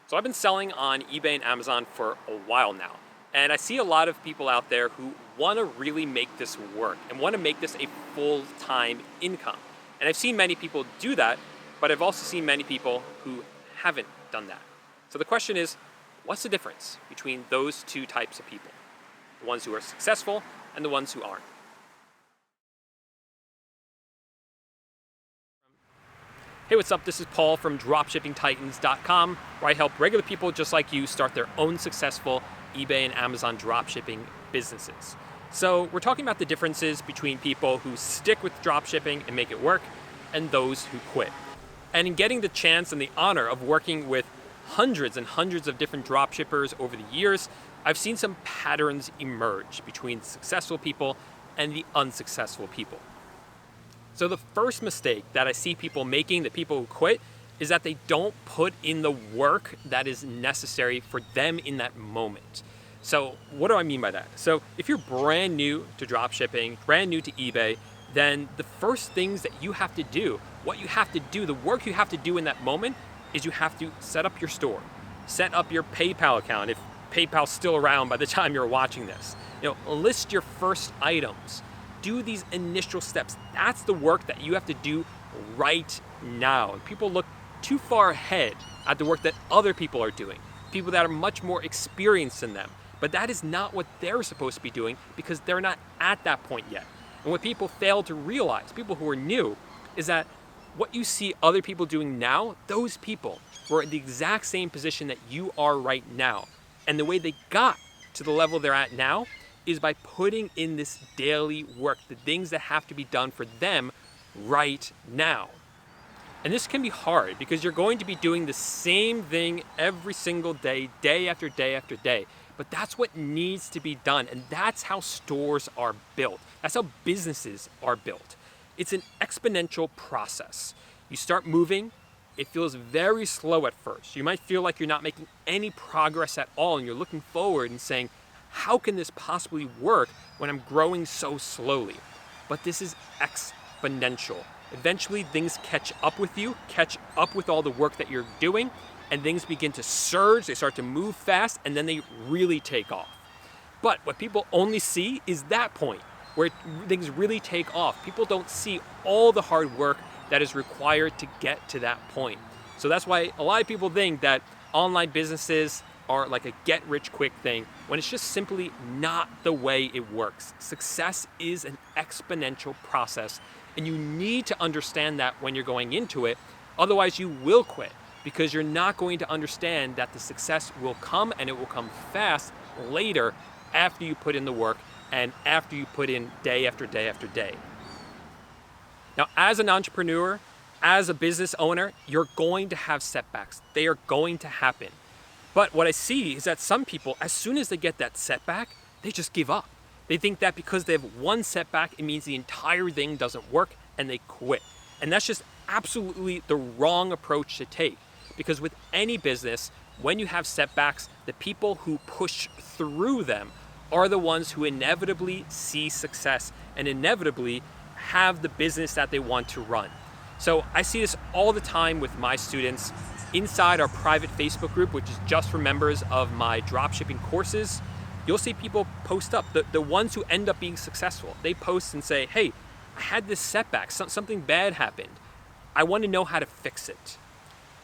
So I've been selling on eBay and Amazon for a while now, and I see a lot of people out there who want to really make this work and want to make this a full-time income. And I've seen many people do that, but I've also seen many people who haven't done that. So the question is, what's the difference between those two types of people? The ones who are successful and the ones who aren't. Hey, what's up? This is Paul from dropshippingtitans.com, where I help regular people just like you start their own successful eBay and Amazon dropshipping businesses. So we're talking about the differences between people who stick with dropshipping and make it work and those who quit. And in getting the chance and the honor of working with hundreds and hundreds of different dropshippers over the years, I've seen some patterns emerge between successful people and the unsuccessful people. So the first mistake that I see people making, the people who quit, is that they don't put in the work that is necessary for them in that moment. So what do I mean by that? So if you're brand new to dropshipping, brand new to eBay, then the first things that you have to do, what you have to do, the work you have to do in that moment is you have to set up your store, set up your PayPal account, if PayPal's still around by the time you're watching this. List your first items. Do these initial steps. That's the work that you have to do right now. And people look too far ahead at the work that other people are doing, people that are much more experienced than them. But that is not what they're supposed to be doing because they're not at that point yet. And what people fail to realize, people who are new, is that what you see other people doing now, those people were in the exact same position that you are right now. And the way they got to the level they're at now is by putting in this daily work, the things that have to be done for them right now. And this can be hard because you're going to be doing the same thing every single day, day after day after day. But that's what needs to be done. And that's how stores are built. That's how businesses are built. It's an exponential process. You start moving, it feels very slow at first. You might feel like you're not making any progress at all and you're looking forward and saying, how can this possibly work when I'm growing so slowly? But this is exponential. Eventually things catch up with you, catch up with all the work that you're doing, and things begin to surge, they start to move fast, and then they really take off. But what people only see is that point where things really take off. People don't see all the hard work that is required to get to that point. So that's why a lot of people think that online businesses are like a get-rich-quick thing, when it's just simply not the way it works. Success is an exponential process, and you need to understand that when you're going into it. Otherwise, you will quit because you're not going to understand that the success will come, and it will come fast later after you put in the work and after you put in day after day after day. Now, as an entrepreneur, as a business owner, you're going to have setbacks. They are going to happen. But what I see is that some people, as soon as they get that setback, they just give up. They think that because they have one setback, it means the entire thing doesn't work and they quit. And that's just absolutely the wrong approach to take. Because with any business, when you have setbacks, the people who push through them are the ones who inevitably see success and inevitably have the business that they want to run. So I see this all the time with my students. Inside our private Facebook group, which is just for members of my dropshipping courses, you'll see people post up, the ones who end up being successful. They post and say, hey, I had this setback, something bad happened. I want to know how to fix it.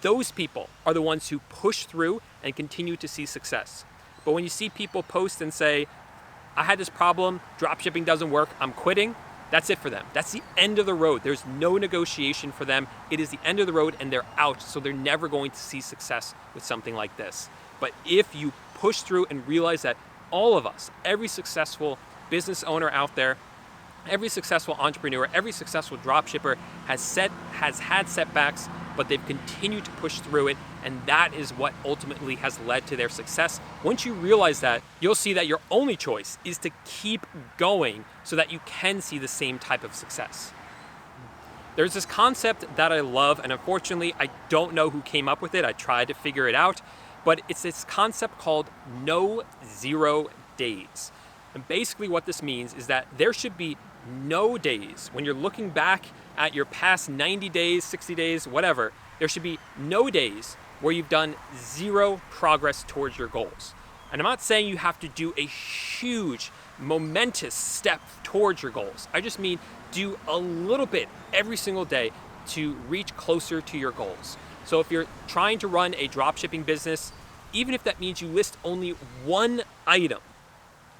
Those people are the ones who push through and continue to see success. But when you see people post and say, I had this problem, dropshipping doesn't work, I'm quitting, that's it for them. That's the end of the road. There's no negotiation for them. It is the end of the road and they're out. So they're never going to see success with something like this. But if you push through and realize that all of us, every successful business owner out there, every successful entrepreneur, every successful dropshipper has had setbacks, but they've continued to push through it, and that is what ultimately has led to their success. Once you realize that, you'll see that your only choice is to keep going so that you can see the same type of success. There's this concept that I love, and unfortunately, I don't know who came up with it. I tried to figure it out, but it's this concept called no 0 days. And basically what this means is that there should be no days when you're looking back at your past 90 days, 60 days, whatever, There should be no days where you've done zero progress towards your goals. And I'm not saying you have to do a huge, momentous step towards your goals. I just mean do a little bit every single day to reach closer to your goals. So if you're trying to run a dropshipping business, even if that means you list only one item,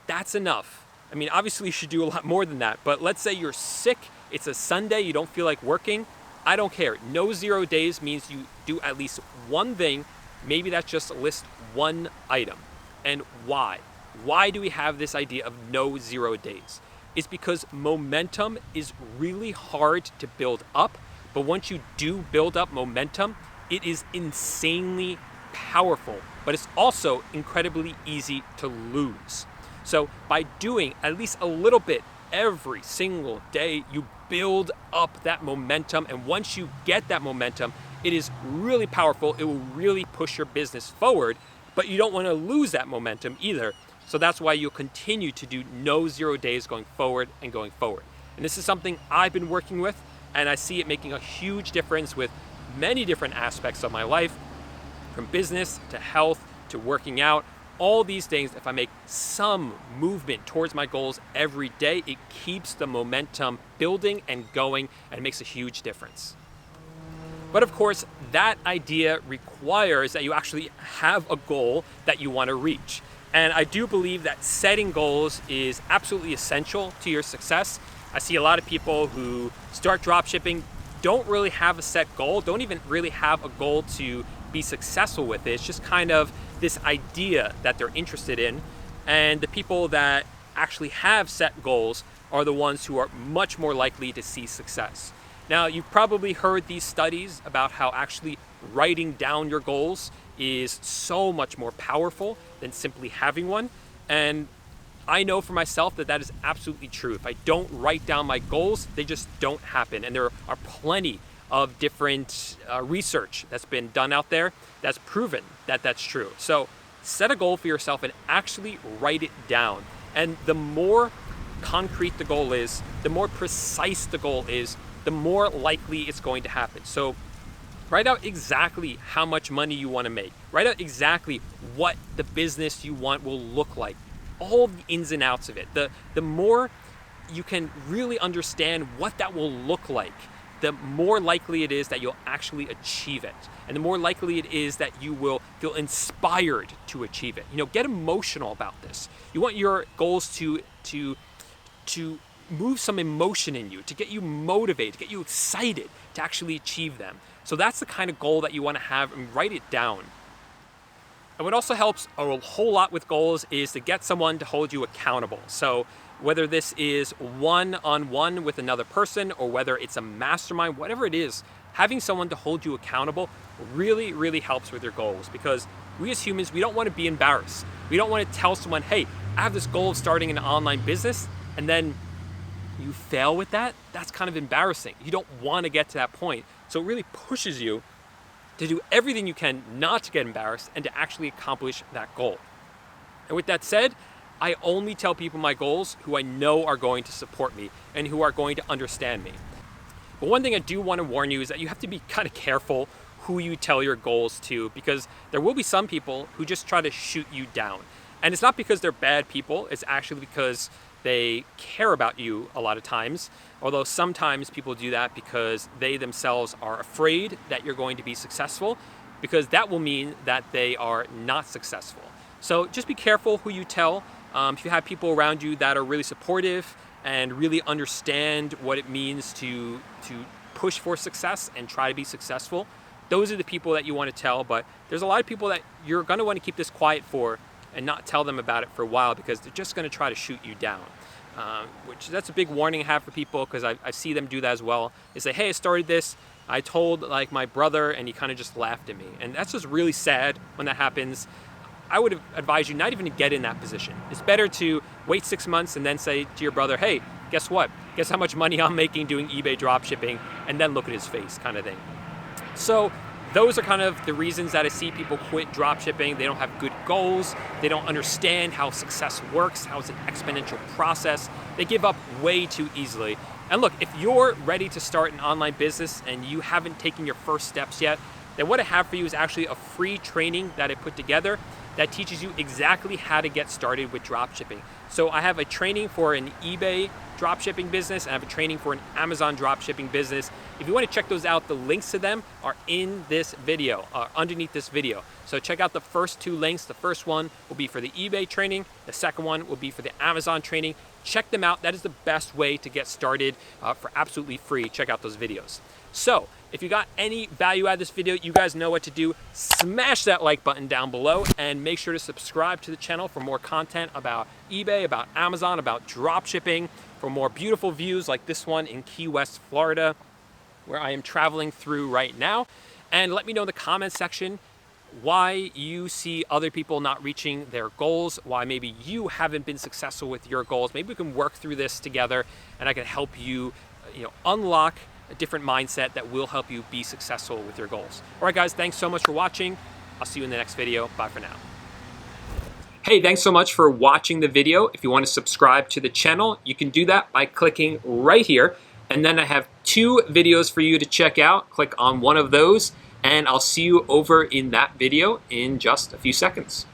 that's enough. I mean, obviously you should do a lot more than that, but let's say you're sick, it's a Sunday, you don't feel like working, I don't care. No 0 days means you do at least one thing. Maybe that's just list one item. And why? Why do we have this idea of no 0 days? It's because momentum is really hard to build up, but once you do build up momentum, it is insanely powerful, but it's also incredibly easy to lose. So by doing at least a little bit every single day, you build up that momentum, and once you get that momentum, it is really powerful. It will really push your business forward, but you don't want to lose that momentum either. So that's why you'll continue to do no 0 days going forward and going forward. And this is something I've been working with, and I see it making a huge difference with many different aspects of my life, from business to health to working out. All these things, if I make some movement towards my goals every day, it keeps the momentum building and going, and it makes a huge difference. But of course, that idea requires that you actually have a goal that you want to reach. And I do believe that setting goals is absolutely essential to your success. I see a lot of people who start dropshipping, don't really have a set goal, don't even really have a goal to be successful with it. It's just kind of this idea that they're interested in. And the people that actually have set goals are the ones who are much more likely to see success. Now, you've probably heard these studies about how actually writing down your goals is so much more powerful than simply having one. And I know for myself that that is absolutely true. If I don't write down my goals, they just don't happen. And there are plenty of different research that's been done out there that's proven that that's true. So set a goal for yourself and actually write it down. And the more concrete the goal is, the more precise the goal is, the more likely it's going to happen. So write out exactly how much money you want to make. Write out exactly what the business you want will look like. All the ins and outs of it. The more you can really understand what that will look like, the more likely it is that you'll actually achieve it. And the more likely it is that you will feel inspired to achieve it. Get emotional about this. You want your goals to move some emotion in you, to get you motivated, to get you excited to actually achieve them. So that's the kind of goal that you want to have, and write it down. And what also helps a whole lot with goals is to get someone to hold you accountable. So whether this is one-on-one with another person or whether it's a mastermind, whatever it is, having someone to hold you accountable really, really helps with your goals, because we as humans, we don't want to be embarrassed. We don't want to tell someone, hey, I have this goal of starting an online business, and then you fail with that. That's kind of embarrassing. You don't want to get to that point. So it really pushes you to do everything you can not to get embarrassed and to actually accomplish that goal. And with that said, I only tell people my goals who I know are going to support me and who are going to understand me. But one thing I do want to warn you is that you have to be kind of careful who you tell your goals to, because there will be some people who just try to shoot you down. And it's not because they're bad people, it's actually because they care about you a lot of times, although sometimes people do that because they themselves are afraid that you're going to be successful, because that will mean that they are not successful. So just be careful who you tell. If you have people around you that are really supportive and really understand what it means to push for success and try to be successful, those are the people that you want to tell. But there's a lot of people that you're going to want to keep this quiet for and not tell them about it for a while, because they're just going to try to shoot you down. Which that's a big warning I have for people, because I see them do that as well. They say, hey, I started this, I told my brother, and he kind of just laughed at me. And that's just really sad when that happens. I would advise you not even to get in that position. It's better to wait 6 months and then say to your brother, hey, guess what? Guess how much money I'm making doing eBay dropshipping, and then look at his face, kind of thing. So those are kind of the reasons that I see people quit dropshipping. They don't have good goals. They don't understand how success works, how it's an exponential process. They give up way too easily. And look, if you're ready to start an online business and you haven't taken your first steps yet, then what I have for you is actually a free training that I put together that teaches you exactly how to get started with dropshipping. So I have a training for an eBay dropshipping business, and I have a training for an Amazon dropshipping business. If you want to check those out, the links to them are in this video, underneath this video. So check out the first two links. The first one will be for the eBay training. The second one will be for the Amazon training. Check them out. That is the best way to get started for absolutely free. Check out those videos. So if you got any value out of this video, you guys know what to do. Smash that like button down below and make sure to subscribe to the channel for more content about eBay, about Amazon, about dropshipping, for more beautiful views like this one in Key West, Florida, where I am traveling through right now. And let me know in the comments section why you see other people not reaching their goals, why maybe you haven't been successful with your goals. Maybe we can work through this together and I can help you, unlock a different mindset that will help you be successful with your goals. All right, guys, thanks so much for watching. I'll see you in the next video. Bye for now. Hey, thanks so much for watching the video. If you want to subscribe to the channel, you can do that by clicking right here. And then I have 2 videos for you to check out. Click on one of those, and I'll see you over in that video in just a few seconds.